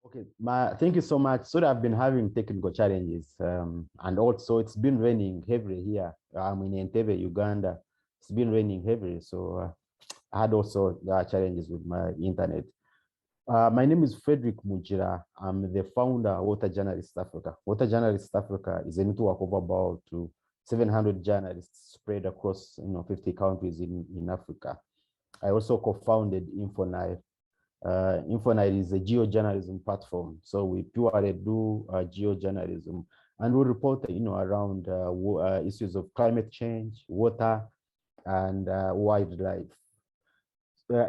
Okay, thank you so much. So I've been having technical challenges, and also it's been raining heavily here. I'm in Entebbe, Uganda. It's been raining heavily, so I had also challenges with my internet. My name is Fredrick Mugira. I'm the founder of Water Journalist Africa. Water Journalist Africa is a network of about 700 journalists spread across 50 countries in Africa. I also co-founded Infonai. Infonai is a geo-journalism platform. So we purely do geo-journalism, and we report around issues of climate change, water, and wildlife.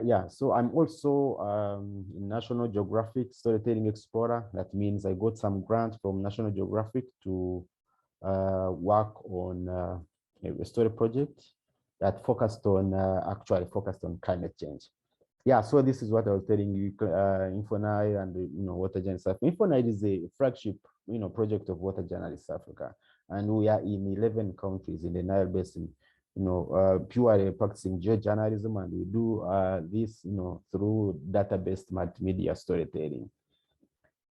Yeah, so I'm also National Geographic Storytelling Explorer. That means I got some grant from National Geographic to work on a story project that actually focused on climate change. Yeah, so this is what I was telling you, Infonai and Water Journalists Africa. Infonai is a flagship project of Water Journalists Africa, and we are in 11 countries in the Nile Basin. Purely practicing geo-journalism, and we do this, through data-based multimedia storytelling.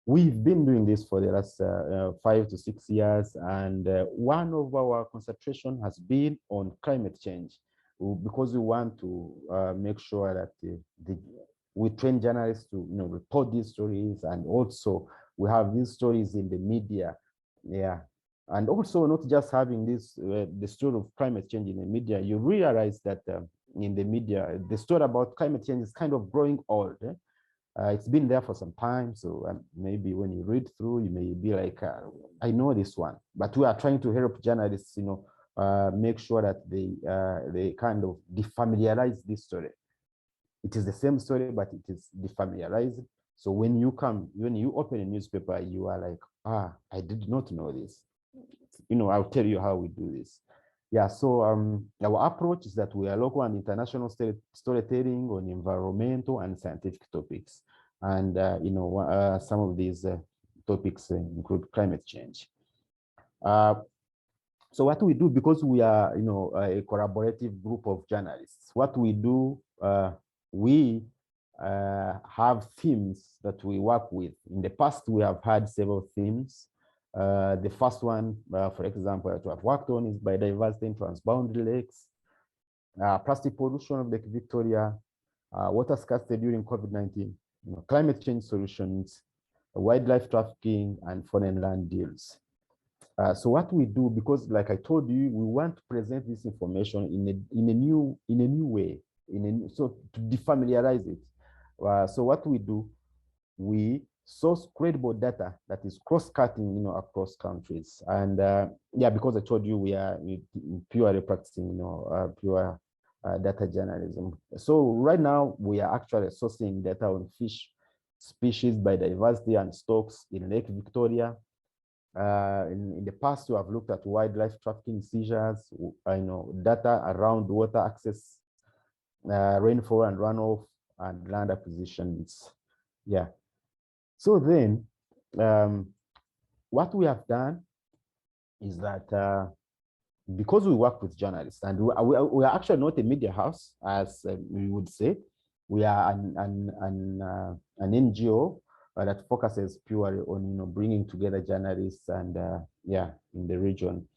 We've been doing this for the last 5 to 6 years, and one of our concentration has been on climate change, because we want to make sure that we train journalists to report these stories, and also we have these stories in the media. Yeah. And also not just having this, the story of climate change in the media, you realize that in the media, the story about climate change is kind of growing old. It's been there for some time. So maybe when you read through, you may be like, I know this one, but we are trying to help journalists, make sure that they kind of defamiliarize this story. It is the same story, but it is defamiliarized. So when you open a newspaper, you are like, I did not know this. I'll tell you how we do this. Yeah, so our approach is that we are local and international storytelling on environmental and scientific topics. And, some of these topics include climate change. So what we do, because we are, a collaborative group of journalists, what we do, we have themes that we work with. In the past, we have had several themes. The first one, for example, that we have worked on is biodiversity in transboundary lakes, plastic pollution of Lake Victoria, water scarcity during COVID-19, climate change solutions, wildlife trafficking, and foreign land deals. So what we do, because like I told you, we want to present this information in a new way, so to defamiliarize it. So what we do, we source credible data that is cross-cutting, across countries. And yeah, because I told you we are purely practicing, pure data journalism. So right now we are actually sourcing data on fish species, biodiversity, and stocks in Lake Victoria. In the past, we have looked at wildlife trafficking, seizures, data around water access, rainfall and runoff, and land acquisitions. Yeah. So then, what we have done is that because we work with journalists, and we are actually not a media house, as we would say, we are an NGO that focuses purely on bringing together journalists and yeah, in the region.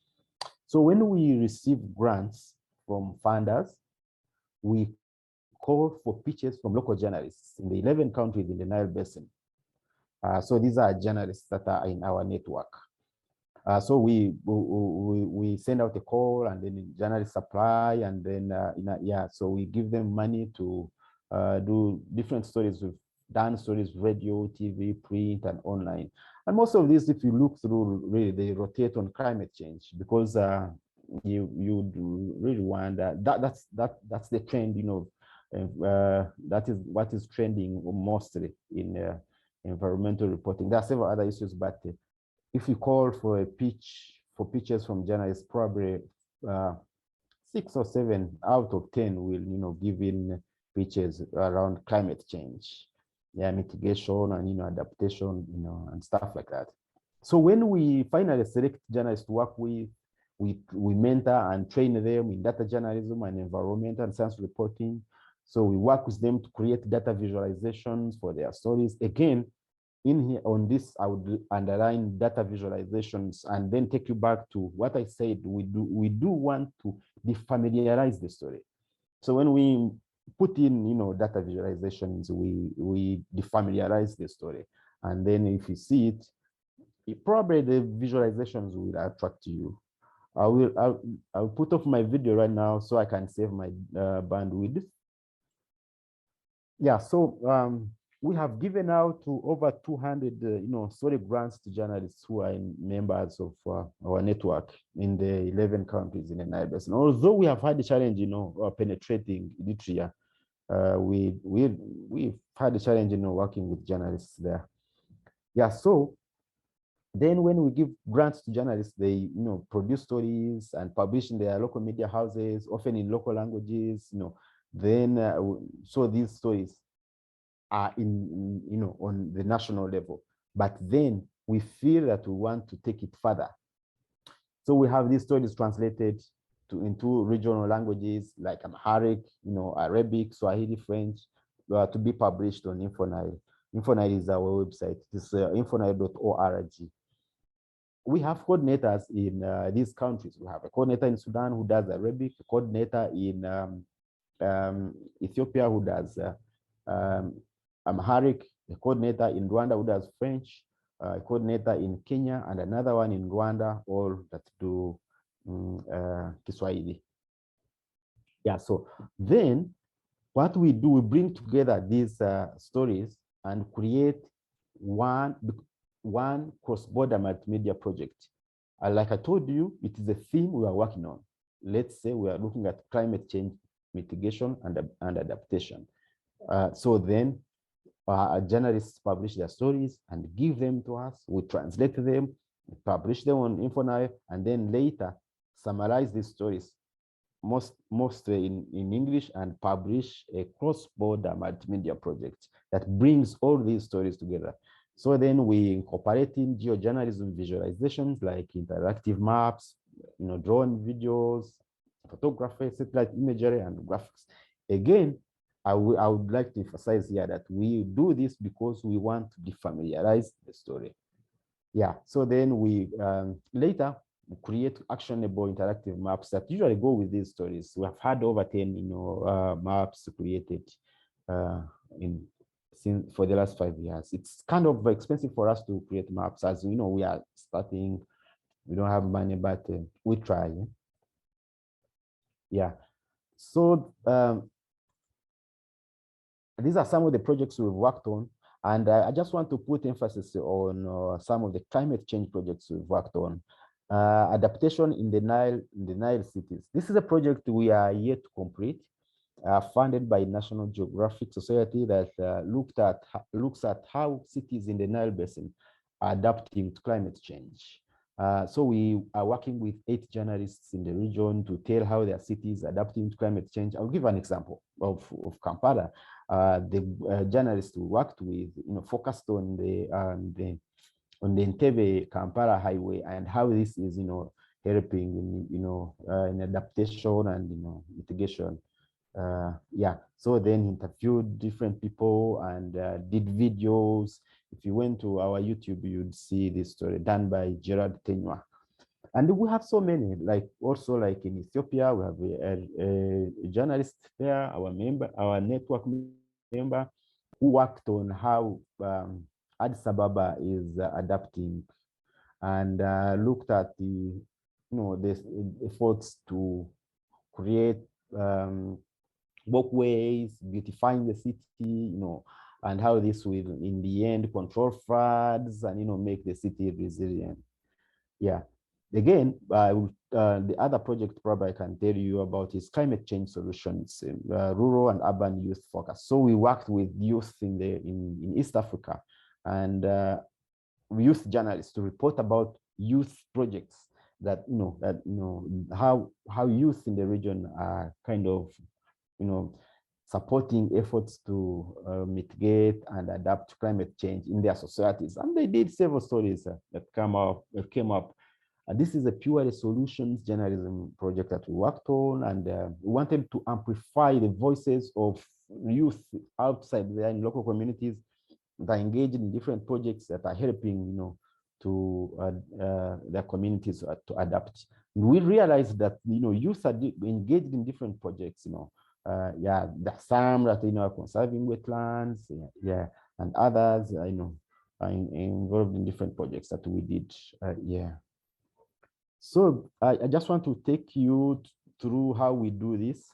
So when we receive grants from funders, we call for pitches from local journalists in the 11 countries in the Nile Basin. So these are journalists that are in our network. So we send out a call, and then journalists apply, and then yeah, so we give them money to do different stories. We've done stories, radio, TV, print, and online. And most of these, if you look through, really, they rotate on climate change, because you do really wonder that's the trend, that is what is trending mostly in environmental reporting. There are several other issues, but if you call for a pitches from journalists, probably 6 or 7 out of 10 will give in pitches around climate change, yeah, mitigation and adaptation, and stuff like that. So when we finally select journalists to work with, we mentor and train them in data journalism and environmental and science reporting. So we work with them to create data visualizations for their stories. Again, in here on this, I would underline data visualizations and then take you back to what I said. We do want to defamiliarize the story. So when we put in, data visualizations, we defamiliarize the story. And then if you see it, probably the visualizations will attract you. I'll put off my video right now so I can save my bandwidth. Yeah, so we have given out to over 200, story grants to journalists who are members of our network in the 11 countries in the Nile Basin. Although we have had a challenge, penetrating Eritrea, we've had a challenge, working with journalists there. Yeah, so then when we give grants to journalists, they, produce stories and publish in their local media houses, often in local languages, then so these stories are on the national level. But then we feel that we want to take it further. So we have these stories translated into regional languages like Amharic, Arabic, Swahili, French, to be published on Infonile. Infonile is our website. It's infonile.org. We have coordinators in these countries. We have a coordinator in Sudan who does Arabic, a coordinator in Ethiopia who does Amharic, a coordinator in Rwanda who does French, a coordinator in Kenya, and another one in Rwanda, all that do Kiswahili. Yeah, so then what we do, we bring together these stories and create one cross-border multimedia project. Like I told you, it is a theme we are working on. Let's say we are looking at climate change mitigation and adaptation. So then journalists publish their stories and give them to us. We translate them, publish them on Infonile, and then later summarize these stories, mostly in English, and publish a cross-border multimedia project that brings all these stories together. So then we incorporate in geo-journalism visualizations like interactive maps, drone videos, photography, satellite imagery, and graphics. Again, I would like to emphasize here that we do this because we want to defamiliarize the story. Yeah, so then we later create actionable interactive maps that usually go with these stories. We have had over 10, maps created for the last 5 years. It's kind of expensive for us to create maps, as we are starting. We don't have money, but we try. Yeah. So these are some of the projects we've worked on, and I just want to put emphasis on some of the climate change projects we've worked on. Adaptation in the Nile cities. This is a project we are yet to complete, funded by National Geographic Society, that looks at how cities in the Nile Basin are adapting to climate change. So we are working with 8 journalists in the region to tell how their cities are adapting to climate change. I'll give an example of Kampala. The journalists we worked with, focused on the Entebbe Kampala highway and how this is, helping in adaptation and mitigation. Yeah, so then interviewed different people and did videos. If you went to our YouTube, you'd see this story done by Gerard Tenywa. And we have so many, also in Ethiopia, we have a journalist there, our network member, who worked on how Addis Ababa is adapting, and looked at the efforts to create walkways, beautifying the city, and how this will, in the end, control floods and make the city resilient. Yeah. Again, the other project probably I can tell you about is climate change solutions, rural and urban youth focus. So we worked with youth in East Africa and youth journalists to report about youth projects that how youth in the region are kind of supporting efforts to mitigate and adapt to climate change in their societies. And they did several stories that came up. This is a purely solutions journalism project that we worked on, and we wanted to amplify the voices of youth outside there in local communities that are engaged in different projects that are helping, to their communities to adapt. And we realized that, youth are engaged in different projects, yeah, there are some that, are conserving wetlands, yeah, and others, are involved in different projects that we did, yeah. So I just want to take you through how we do this,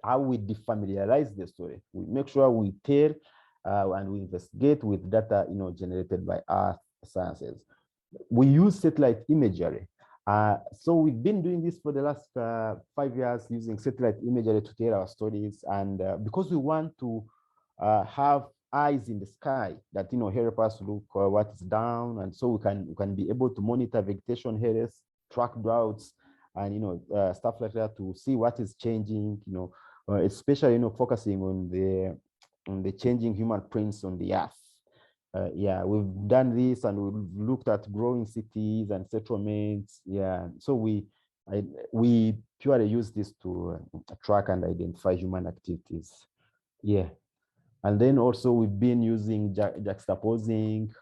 how we defamiliarize the story. We make sure we tell and we investigate with data, generated by earth sciences. We use satellite imagery. So we've been doing this for the last 5 years, using satellite imagery to tell our stories. And because we want to have eyes in the sky that, help us look what is down, and so we can be able to monitor vegetation health, track droughts, and stuff like that, to see what is changing, especially focusing on the changing human prints on the earth. Yeah, we've done this, and we've looked at growing cities and settlements. Yeah, so we purely use this to track and identify human activities. Yeah, and then also we've been using juxtaposing.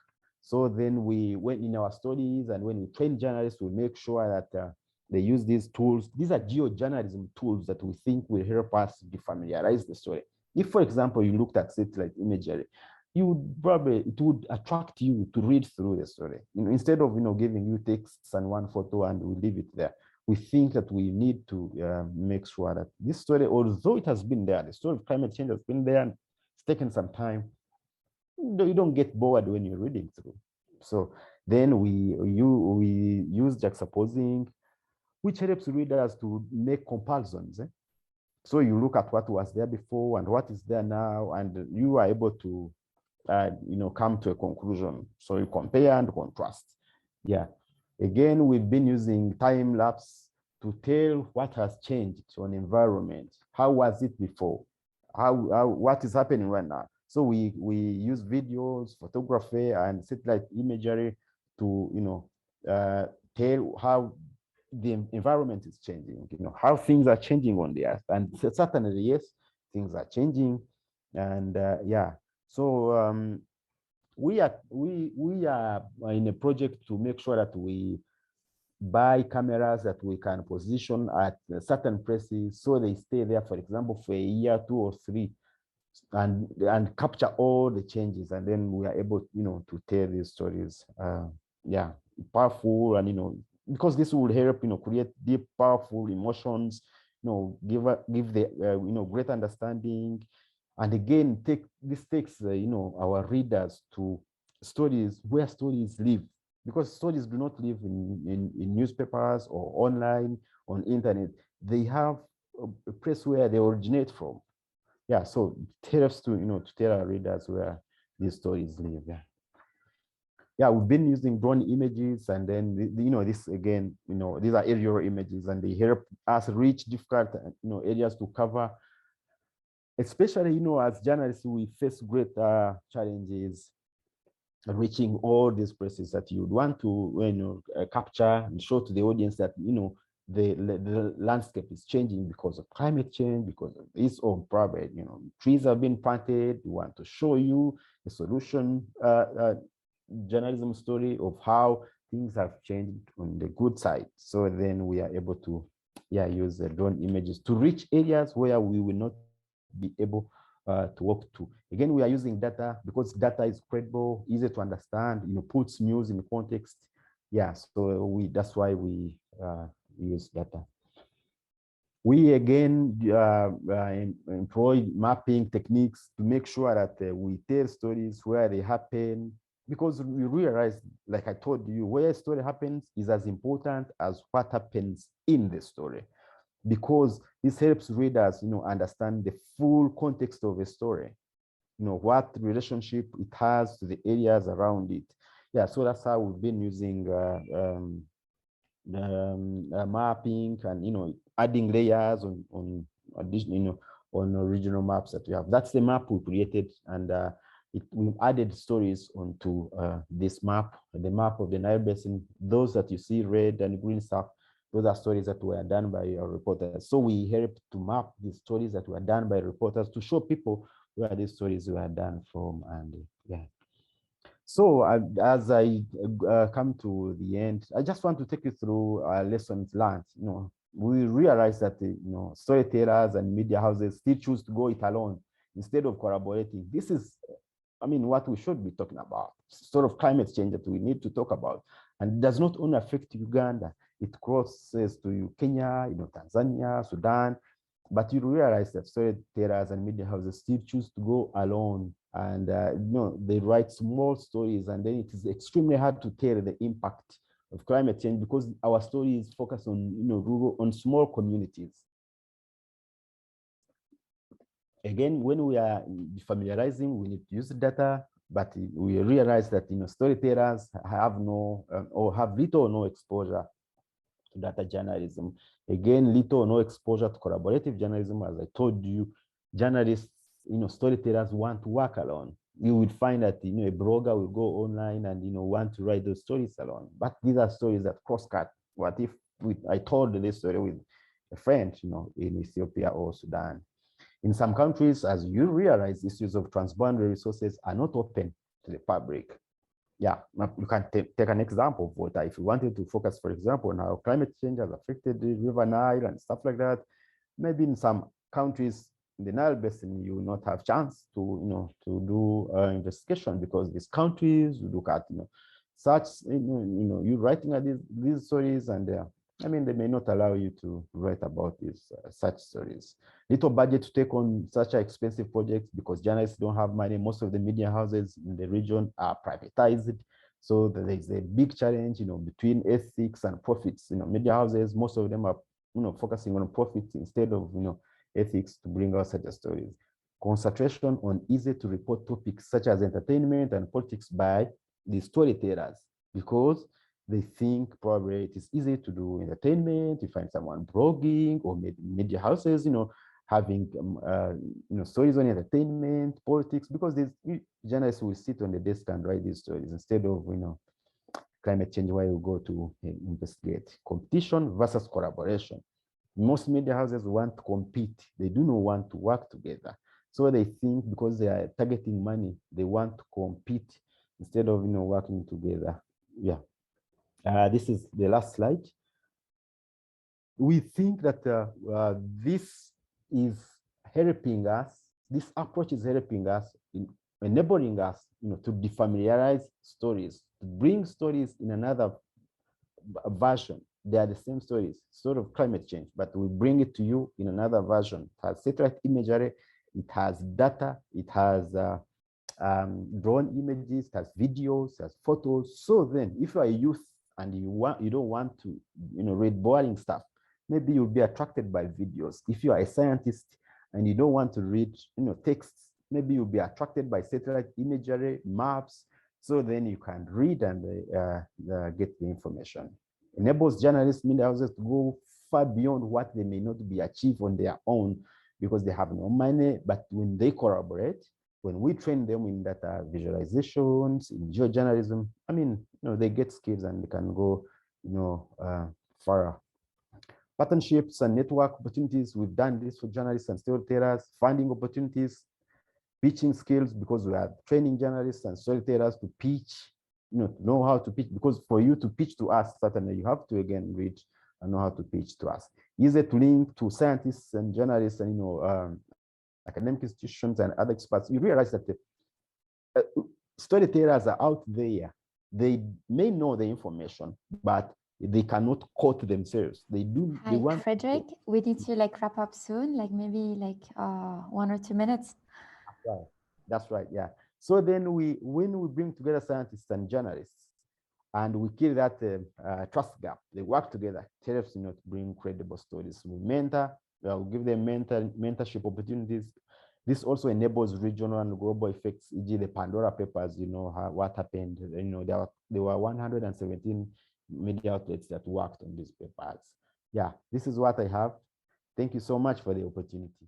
So then we went in our studies, and when we train journalists, we make sure that they use these tools. These are geo-journalism tools that we think will help us defamiliarize the story. If, for example, you looked at satellite imagery, it would attract you to read through the story. Instead of giving you texts and one photo and we leave it there. We think that we need to make sure that this story, although it has been there, the story of climate change has been there, and it's taken some time, you don't get bored when you're reading through. So then we use juxtaposing, which helps readers to make comparisons. So you look at what was there before and what is there now, and you are able to come to a conclusion. So you compare and contrast. Yeah. Again, we've been using time lapse to tell what has changed on environment. How was it before? What is happening right now? So we use videos, photography, and satellite imagery to tell how the environment is changing, how things are changing on the earth. And certainly, yes, things are changing. And yeah, so we are in a project to make sure that we buy cameras that we can position at certain places, so they stay there, for example, for a year, 2 or 3, and capture all the changes, and then we are able, to tell these stories. Yeah, powerful, and because this will help, create deep, powerful emotions, give the great understanding. And again, this takes our readers to stories where stories live, because stories do not live in newspapers or online on internet. They have a place where they originate from. Yeah, so it helps to to tell our readers where these stories live. Yeah. Yeah, we've been using drone images, and then this again, these are aerial images, and they help us reach difficult areas to cover. Especially, as journalists, we face great challenges reaching all these places that you would want to capture and show to the audience that the landscape is changing because of climate change, because of this or private, trees have been planted. We want to show you the solution journalism story of how things have changed on the good side. So then we are able to use the drone images to reach areas where we will not be able to walk to. Again, we are using data because data is credible, easy to understand, puts news in context. Yeah, so that's why we use data. We again employ mapping techniques to make sure that we tell stories where they happen, because we realize, like I told you, where a story happens is as important as what happens in the story, because this helps readers, understand the full context of a story, what relationship it has to the areas around it. Yeah, so that's how we've been using mapping and adding layers on additional, on original maps that we have. That's the map we created, and we added stories onto this map, the map of the Nile Basin. Those that you see red and green stuff, those are stories that were done by our reporters. So we helped to map the stories that were done by reporters to show people where these stories were done from, and yeah. So as I come to the end, I just want to take you through lessons learned. We realize that storytellers and media houses still choose to go it alone instead of collaborating. This is, I mean, what we should be talking about, sort of climate change that we need to talk about. And it does not only affect Uganda, it crosses to Kenya, Tanzania, Sudan, but you realize that storytellers and media houses still choose to go alone, and they write small stories, and then it is extremely hard to tell the impact of climate change because our story is focused on rural, on small communities. Again, when we are familiarizing, we need to use data, but we realize that storytellers have no or have little or no exposure to data journalism. Again, little or no exposure to collaborative journalism. As I told you, journalists, storytellers want to work alone. You would find that a blogger will go online and want to write those stories alone. But these are stories that cross-cut. What if I told this story with a friend, in Ethiopia or Sudan? In some countries, as you realize, issues of transboundary resources are not open to the public. Yeah, you can take an example of water. If you wanted to focus, for example, on how climate change has affected the River Nile and stuff like that, maybe in some countries in the Nile Basin, you will not have chance to do investigation because these countries look at such you writing these stories, and I mean, they may not allow you to write about these such stories. Little budget to take on such expensive projects because journalists don't have money. Most of the media houses in the region are privatized. So there's a big challenge, between ethics and profits. Media houses, most of them are, focusing on profits instead of, ethics to bring out such stories. Concentration on easy to report topics such as entertainment and politics by the storytellers, because they think probably it is easy to do entertainment. You find someone blogging, or maybe media houses, having stories on entertainment, politics, because these journalists will sit on the desk and write these stories instead of climate change, where you go to investigate. Competition versus collaboration. Most media houses want to compete. They do not want to work together. So they think because they are targeting money, they want to compete instead of working together. Yeah. This is the last slide. We think that this is helping us. This approach is helping us in enabling us, to defamiliarize stories, to bring stories in another version. They are the same stories, sort of climate change, but we bring it to you in another version. It has satellite imagery, it has data, it has drone images, it has videos, it has photos. So then, if you are a youth and you don't want to read boring stuff, maybe you'll be attracted by videos. If you are a scientist and you don't want to read texts, maybe you'll be attracted by satellite imagery, maps. So then you can read and get the information. Enables journalists, media houses to go far beyond what they may not be achieved on their own because they have no money. But when they collaborate, when we train them in data visualizations, in geojournalism, I mean, they get skills and they can go, far. Partnerships and network opportunities. We've done this for journalists and storytellers. Funding opportunities, pitching skills, because we are training journalists and storytellers to pitch, know how to pitch, because for you to pitch to us, certainly you have to again read and know how to pitch to us. Easy to link to scientists and journalists and academic institutions and other experts. You realize that the storytellers are out there. They may know the information, but they cannot quote themselves. They do. Hi, Fredrick. We need to wrap up soon, maybe 1 or 2 minutes. Right. That's right. Yeah. So then when we bring together scientists and journalists, and we kill that trust gap, they work together. It helps to bring credible stories. We mentor. We'll give them mentorship opportunities. This also enables regional and global effects, e.g., the Pandora Papers. What happened. There were 117 media outlets that worked on these papers. Yeah, this is what I have. Thank you so much for the opportunity.